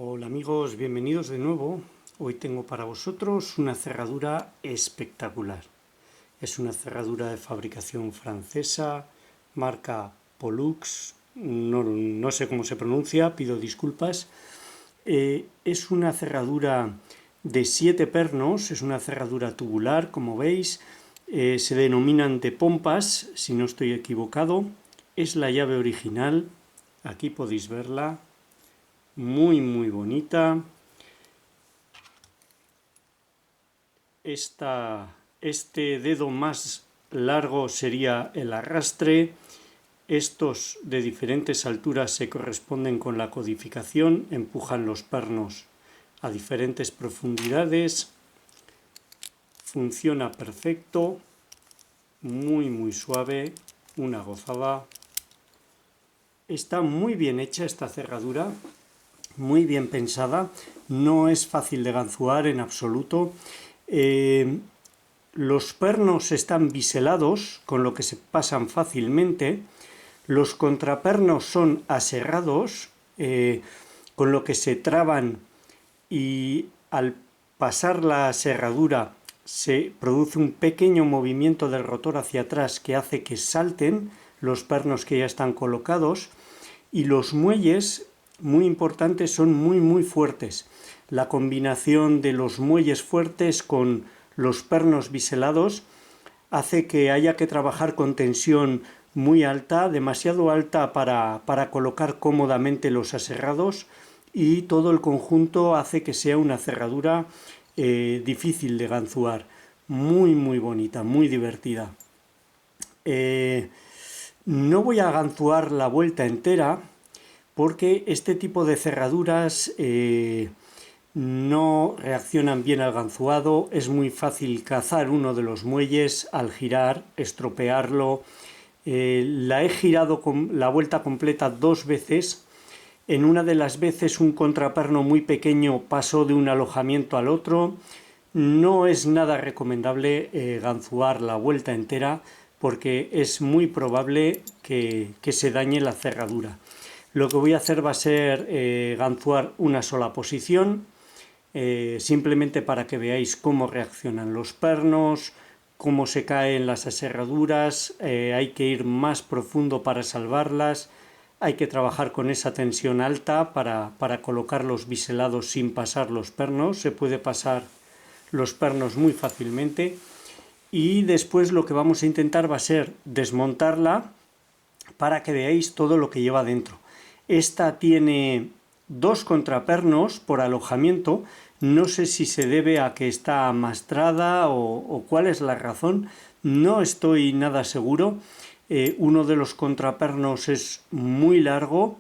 Hola amigos, bienvenidos de nuevo. Hoy tengo para vosotros una cerradura espectacular. Es una cerradura de fabricación francesa, marca Pollux, no sé cómo se pronuncia, pido disculpas. Es una cerradura de 7 pernos, es una cerradura tubular, como veis. Se denominan de pompas, si no estoy equivocado. Es la llave original, aquí podéis verla. Muy bonita. Este dedo más largo sería el arrastre. Estos de diferentes alturas se corresponden con la codificación, empujan los pernos a diferentes profundidades. Funciona perfecto, muy suave, una gozada. Está muy bien hecha esta cerradura, muy bien pensada, no es fácil de ganzuar en absoluto. Los pernos están biselados, con lo que se pasan fácilmente. Los contrapernos son aserrados, con lo que se traban, y al pasar la aserradura se produce un pequeño movimiento del rotor hacia atrás que hace que salten los pernos que ya están colocados. Y los muelles, muy importantes, son muy fuertes. La combinación de los muelles fuertes con los pernos biselados hace que haya que trabajar con tensión muy alta, demasiado alta para colocar cómodamente los aserrados, y todo el conjunto hace que sea una cerradura difícil de ganzuar. Muy bonita, muy divertida. No voy a ganzuar la vuelta entera porque este tipo de cerraduras no reaccionan bien al ganzuado. Es muy fácil cazar uno de los muelles al girar, estropearlo. La he girado con la vuelta completa 2 veces. En una de las veces un contraperno muy pequeño pasó de un alojamiento al otro. No es nada recomendable ganzuar la vuelta entera porque es muy probable que se dañe la cerradura. Lo que voy a hacer va a ser ganzuar una sola posición, simplemente para que veáis cómo reaccionan los pernos, cómo se caen las aserraduras. Hay que ir más profundo para salvarlas, hay que trabajar con esa tensión alta para colocar los biselados sin pasar los pernos. Se puede pasar los pernos muy fácilmente, y después lo que vamos a intentar va a ser desmontarla para que veáis todo lo que lleva dentro. Esta tiene 2 contrapernos por alojamiento. No sé si se debe a que está amastrada o cuál es la razón. No estoy nada seguro. Uno de los contrapernos es muy largo.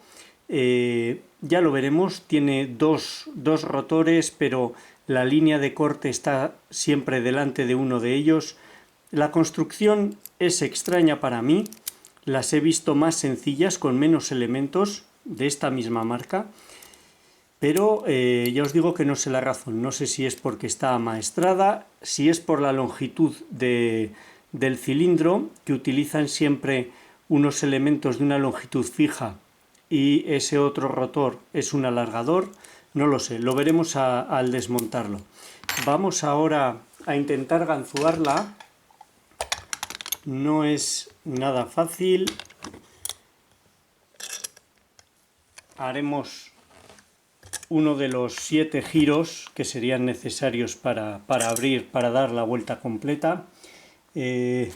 Ya lo veremos. Tiene dos rotores, pero la línea de corte está siempre delante de uno de ellos. La construcción es extraña para mí. Las he visto más sencillas, con menos elementos, de esta misma marca, pero ya os digo que no sé la razón. No sé si es porque está amaestrada, si es por la longitud del cilindro, que utilizan siempre unos elementos de una longitud fija y ese otro rotor es un alargador. No lo sé, lo veremos al desmontarlo. Vamos ahora a intentar ganzuarla. No es nada fácil. Haremos uno de los 7 giros que serían necesarios para abrir, para dar la vuelta completa. Quiero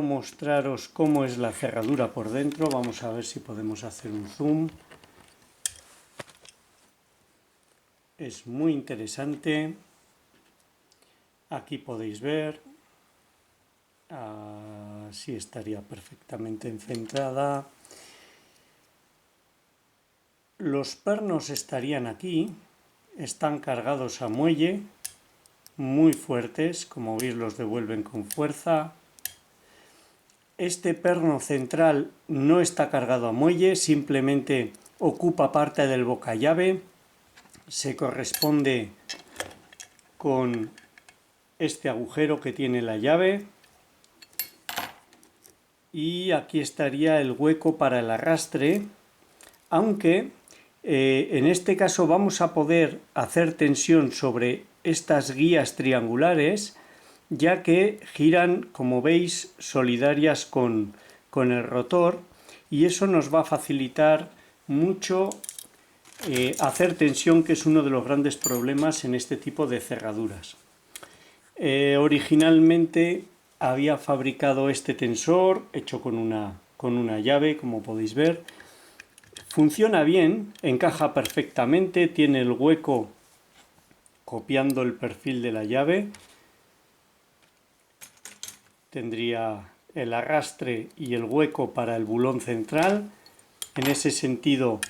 mostraros cómo es la cerradura por dentro. Vamos a ver si podemos hacer un zoom. Es muy interesante. Aquí podéis ver. Así estaría perfectamente encentrada. Los pernos estarían aquí. Están cargados a muelle, muy fuertes. Como veis, los devuelven con fuerza. Este perno central no está cargado a muelle, simplemente ocupa parte del bocallave. Se corresponde con este agujero que tiene la llave. Y aquí estaría el hueco para el arrastre, aunque En este caso vamos a poder hacer tensión sobre estas guías triangulares, ya que giran, como veis, solidarias con el rotor, y eso nos va a facilitar mucho hacer tensión, que es uno de los grandes problemas en este tipo de cerraduras. Originalmente había fabricado este tensor hecho con una llave, como podéis ver. Funciona bien, encaja perfectamente, tiene el hueco copiando el perfil de la llave. Tendría el arrastre y el hueco para el bulón central. En ese sentido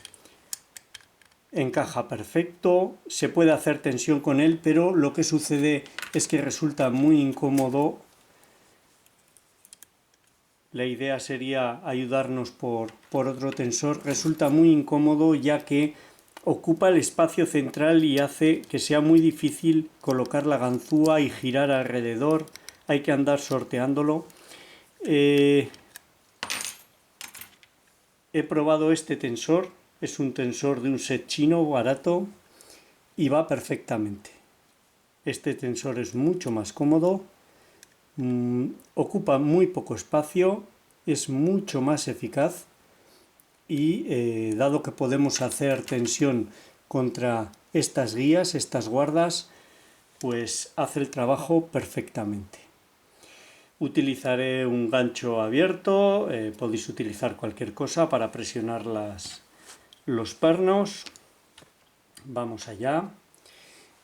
encaja perfecto, se puede hacer tensión con él, pero lo que sucede es que resulta muy incómodo. La idea sería ayudarnos por otro tensor. Resulta muy incómodo, ya que ocupa el espacio central y hace que sea muy difícil colocar la ganzúa y girar alrededor. Hay que andar sorteándolo. He probado este tensor. Es un tensor de un set chino barato y va perfectamente. Este tensor es mucho más cómodo, ocupa muy poco espacio, es mucho más eficaz y dado que podemos hacer tensión contra estas guías, estas guardas, pues hace el trabajo perfectamente. Utilizaré un gancho abierto, podéis utilizar cualquier cosa para presionar los pernos. Vamos allá.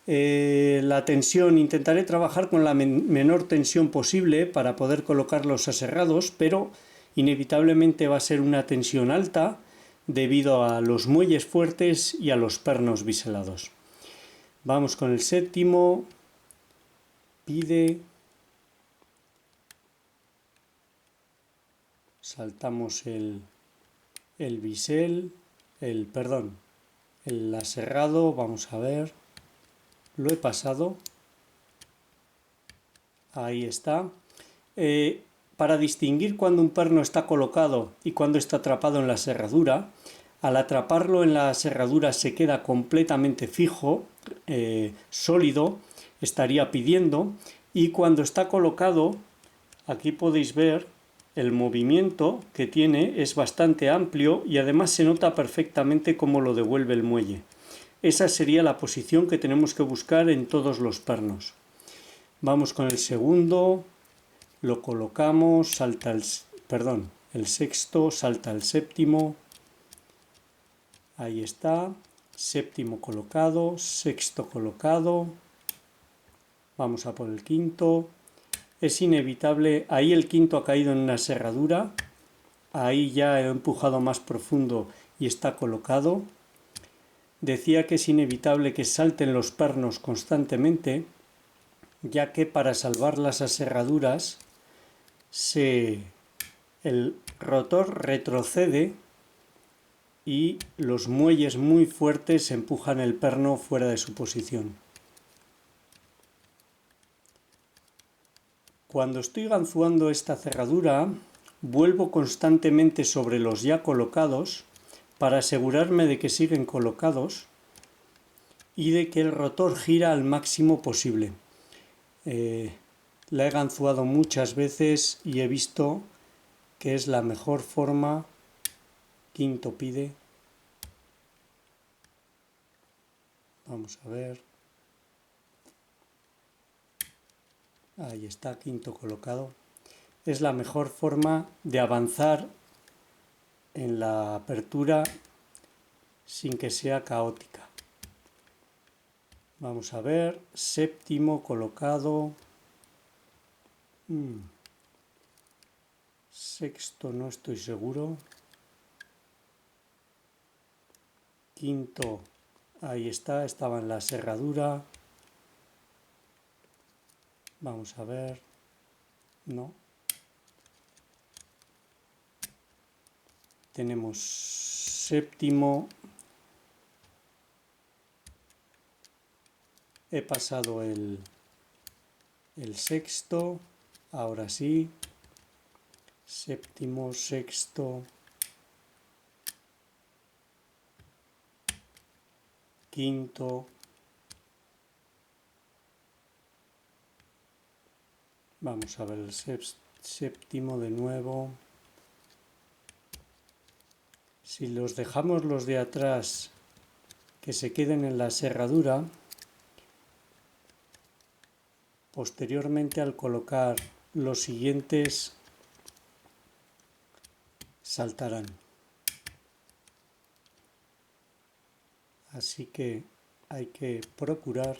La tensión, intentaré trabajar con la menor tensión posible para poder colocar los aserrados, pero inevitablemente va a ser una tensión alta debido a los muelles fuertes y a los pernos biselados. Vamos con el séptimo, pide, saltamos el bisel, el aserrado, vamos a ver, lo he pasado, ahí está. Para distinguir cuando un perno está colocado y cuando está atrapado en la serradura, al atraparlo en la serradura se queda completamente fijo, sólido, estaría pidiendo, y cuando está colocado, aquí podéis ver el movimiento que tiene, es bastante amplio y además se nota perfectamente cómo lo devuelve el muelle. Esa sería la posición que tenemos que buscar en todos los pernos. Vamos con el segundo, lo colocamos, salta el sexto, salta el séptimo, ahí está, séptimo colocado, sexto colocado, vamos a por el quinto, es inevitable, ahí el quinto ha caído en una serradura, ahí ya he empujado más profundo y está colocado. Decía que es inevitable que salten los pernos constantemente, ya que para salvar las aserraduras el rotor retrocede y los muelles muy fuertes empujan el perno fuera de su posición. Cuando estoy ganzuando esta cerradura, vuelvo constantemente sobre los ya colocados para asegurarme de que siguen colocados y de que el rotor gira al máximo posible. La he ganzuado muchas veces y he visto que es la mejor forma. Quinto pide. Vamos a ver. Ahí está, quinto colocado. Es la mejor forma de avanzar en la apertura sin que sea caótica. Vamos a ver, séptimo colocado. Sexto no estoy seguro. Quinto, ahí está, estaba en la serradura. Vamos a ver. No. Tenemos séptimo. He pasado el sexto. Ahora sí. Séptimo, sexto. quinto, vamos a ver el séptimo de nuevo. Si los dejamos los de atrás que se queden en la serradura, posteriormente al colocar los siguientes saltarán. Así que hay que procurar.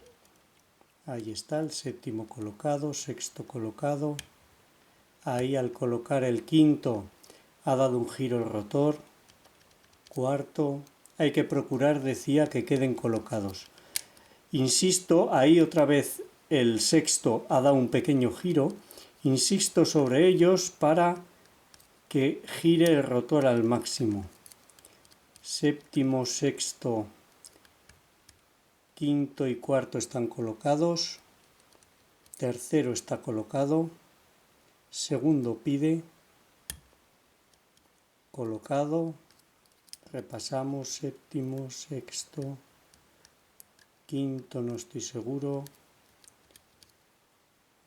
Ahí está el séptimo colocado, sexto colocado. Ahí al colocar el quinto ha dado un giro el rotor. Cuarto. Hay que procurar, decía, que queden colocados. Insisto, ahí otra vez el sexto ha dado un pequeño giro. Insisto sobre ellos para que gire el rotor al máximo. Séptimo, sexto, quinto y cuarto están colocados. Tercero está colocado. Segundo pide. Colocado. Repasamos séptimo, sexto, quinto, no estoy seguro.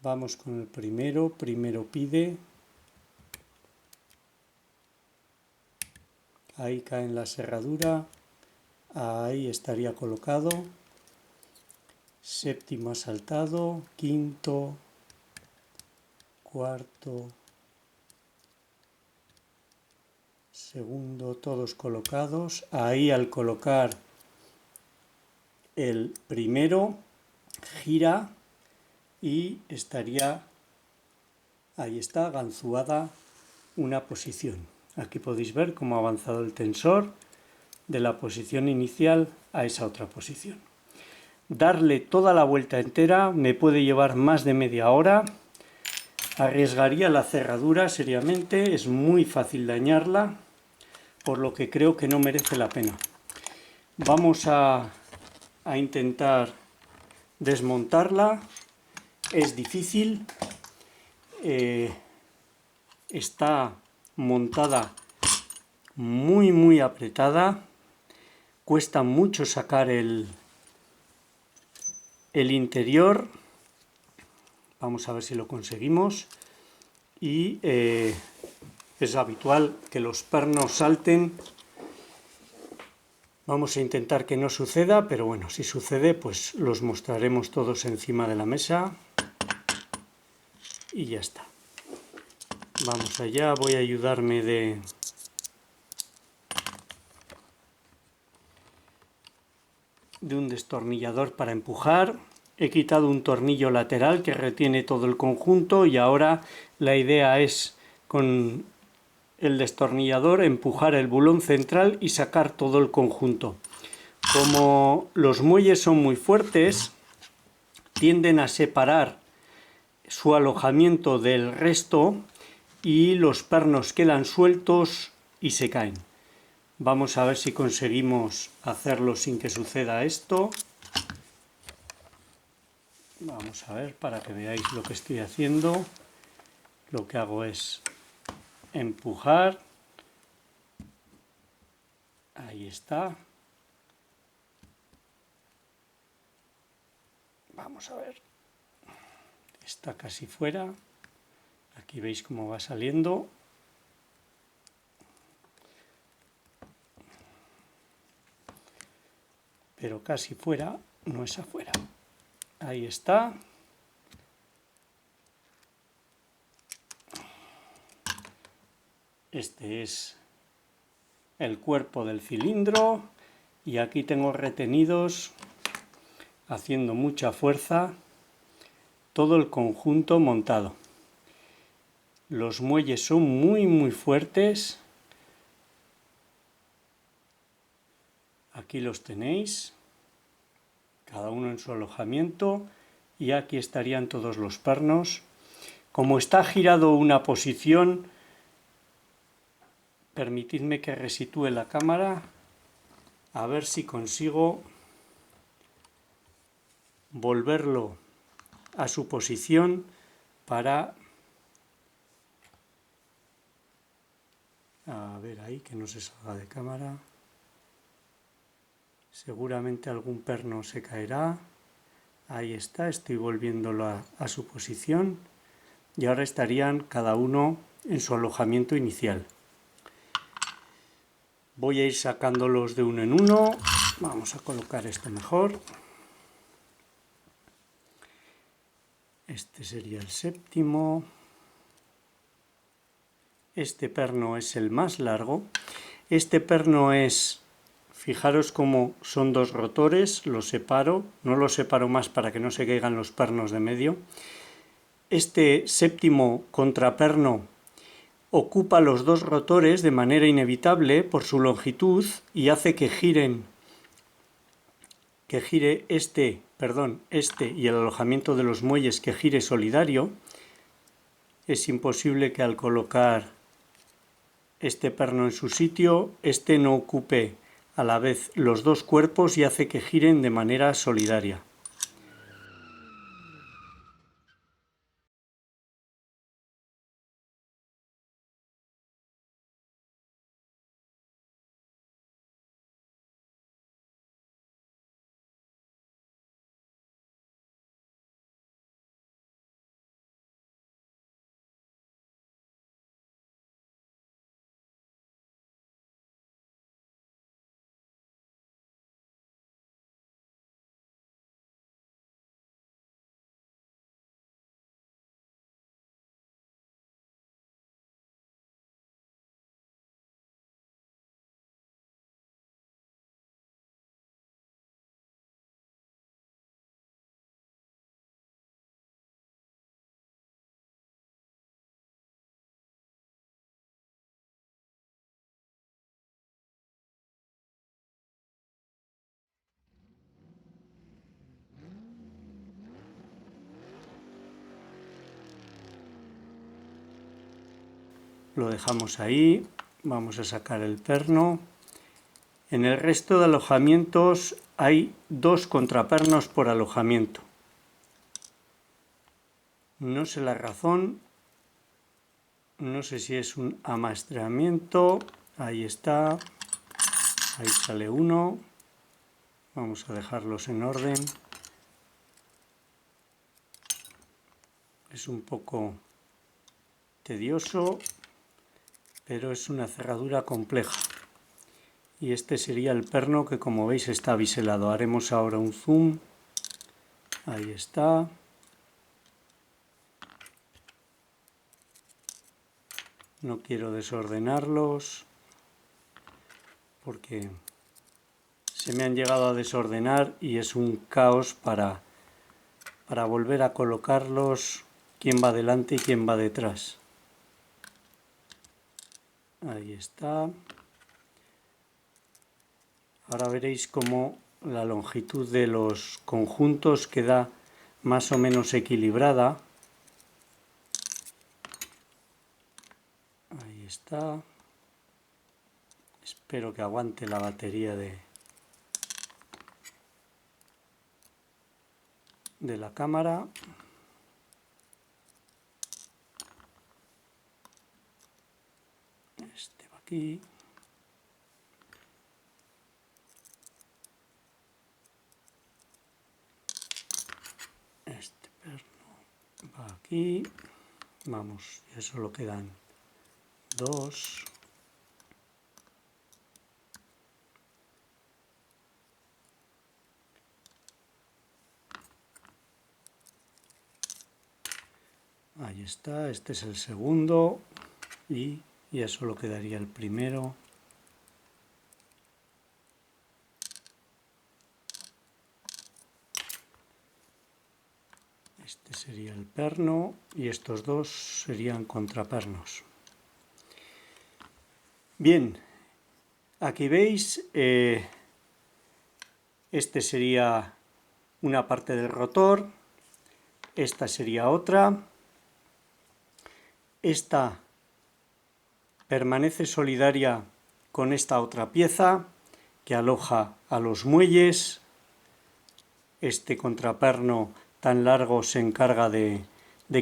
Vamos con el primero. Primero pide. Ahí cae en la serradura. Ahí estaría colocado. Séptimo ha saltado. Quinto. Cuarto. Segundo, todos colocados. Ahí al colocar el primero, gira y estaría, ahí está, ganzuada una posición. Aquí podéis ver cómo ha avanzado el tensor de la posición inicial a esa otra posición. Darle toda la vuelta entera me puede llevar más de media hora. Arriesgaría la cerradura seriamente, es muy fácil dañarla, por lo que creo que no merece la pena. Vamos a intentar desmontarla. Es difícil, está montada muy apretada, cuesta mucho sacar el interior. Vamos a ver si lo conseguimos. Y es habitual que los pernos salten. Vamos a intentar que no suceda, pero bueno, si sucede, pues los mostraremos todos encima de la mesa. Y ya está. Vamos allá, voy a ayudarme de un destornillador para empujar. He quitado un tornillo lateral que retiene todo el conjunto y ahora la idea es con el destornillador empujar el bulón central y sacar todo el conjunto. Como los muelles son muy fuertes, tienden a separar su alojamiento del resto y los pernos quedan sueltos y se caen. Vamos a ver si conseguimos hacerlo sin que suceda esto. Vamos a ver para que veáis lo que estoy haciendo. Lo que hago es empujar. Ahí está. Vamos a ver. Está casi fuera. Aquí veis cómo va saliendo. Pero casi fuera, no es afuera. Ahí está. Este es el cuerpo del cilindro y aquí tengo retenidos, haciendo mucha fuerza, todo el conjunto montado. Los muelles son muy fuertes. Aquí los tenéis, cada uno en su alojamiento, y aquí estarían todos los pernos. Como está girado una posición, permitidme que resitúe la cámara, a ver si consigo volverlo a su posición para... A ver ahí, que no se salga de cámara. Seguramente algún perno se caerá. Ahí está, estoy volviéndolo a su posición. Y ahora estarían cada uno en su alojamiento inicial. Voy a ir sacándolos de uno en uno. Vamos a colocar esto mejor. Este sería el séptimo. Este perno es el más largo. Este perno es, fijaros cómo son dos rotores, los separo, no los separo más para que no se caigan los pernos de medio. Este séptimo contraperno ocupa los dos rotores de manera inevitable por su longitud y hace que gire este y el alojamiento de los muelles que gire solidario. Es imposible que al colocar este perno en su sitio, este no ocupe a la vez los dos cuerpos y hace que giren de manera solidaria. Lo dejamos ahí, vamos a sacar el perno. En el resto de alojamientos hay dos contrapernos por alojamiento. No sé la razón, no sé si es un amaestramiento. Ahí está, ahí sale uno. Vamos a dejarlos en orden. Es un poco tedioso, pero es una cerradura compleja. Y este sería el perno que, como veis, está biselado. Haremos ahora un zoom. Ahí está. No quiero desordenarlos porque se me han llegado a desordenar y es un caos para volver a colocarlos, quién va delante y quién va detrás. Ahí está. Ahora veréis cómo la longitud de los conjuntos queda más o menos equilibrada. Ahí está. Espero que aguante la batería de la cámara. Este va aquí. Este perno va aquí. Vamos, ya solo quedan dos. Ahí está, este es el segundo y ya solo quedaría el primero. Este sería el perno y estos dos serían contrapernos. Bien, aquí veis, este sería una parte del rotor, esta sería otra. Esta permanece solidaria con esta otra pieza que aloja a los muelles. Este contraperno tan largo se encarga de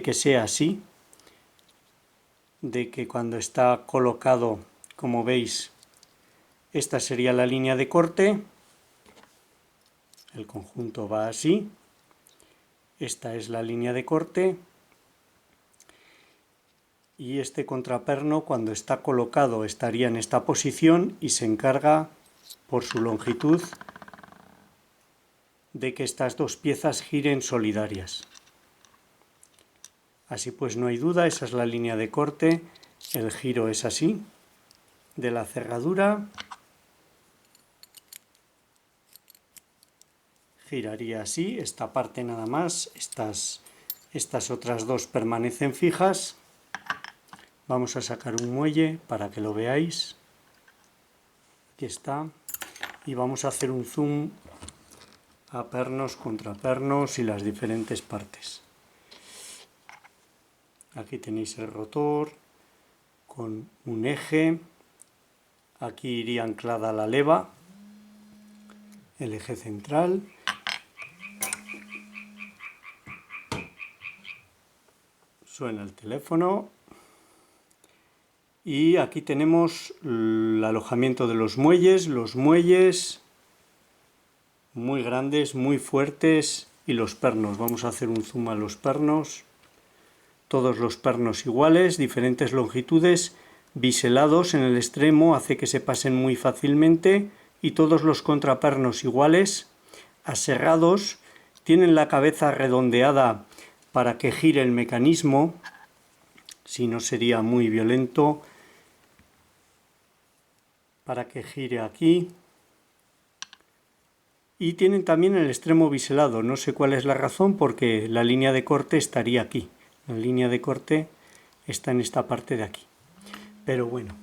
que sea así, de que cuando está colocado, como veis, esta sería la línea de corte El conjunto va así. Esta es la línea de corte. Y este contraperno, cuando está colocado, estaría en esta posición y se encarga por su longitud de que estas dos piezas giren solidarias. Así pues no hay duda, esa es la línea de corte, el giro es así, de la cerradura, giraría así, esta parte nada más, estas otras dos permanecen fijas. Vamos a sacar un muelle para que lo veáis, aquí está, y vamos a hacer un zoom a pernos, contrapernos y las diferentes partes. Aquí tenéis el rotor con un eje, aquí iría anclada la leva, el eje central. Suena el teléfono y aquí tenemos el alojamiento de los muelles muy grandes, muy fuertes, y los pernos. Vamos a hacer un zoom a los pernos. Todos los pernos iguales, diferentes longitudes, biselados en el extremo, hace que se pasen muy fácilmente, y todos los contrapernos iguales, aserrados, tienen la cabeza redondeada para que gire el mecanismo, si no sería muy violento, para que gire aquí. Y tienen también el extremo biselado, no sé cuál es la razón, porque la línea de corte estaría aquí. La línea de corte está en esta parte de aquí. Pero bueno,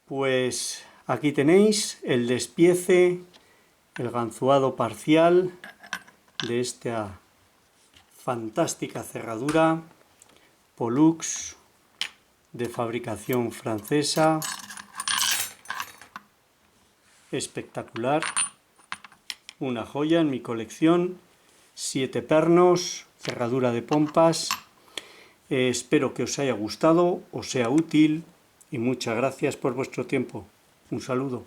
pues aquí tenéis el despiece, el ganzuado parcial de esta fantástica cerradura Pollux de fabricación francesa. Espectacular, una joya en mi colección, 7 pernos, cerradura de pompas. Espero que os haya gustado, os sea útil y muchas gracias por vuestro tiempo. Un saludo.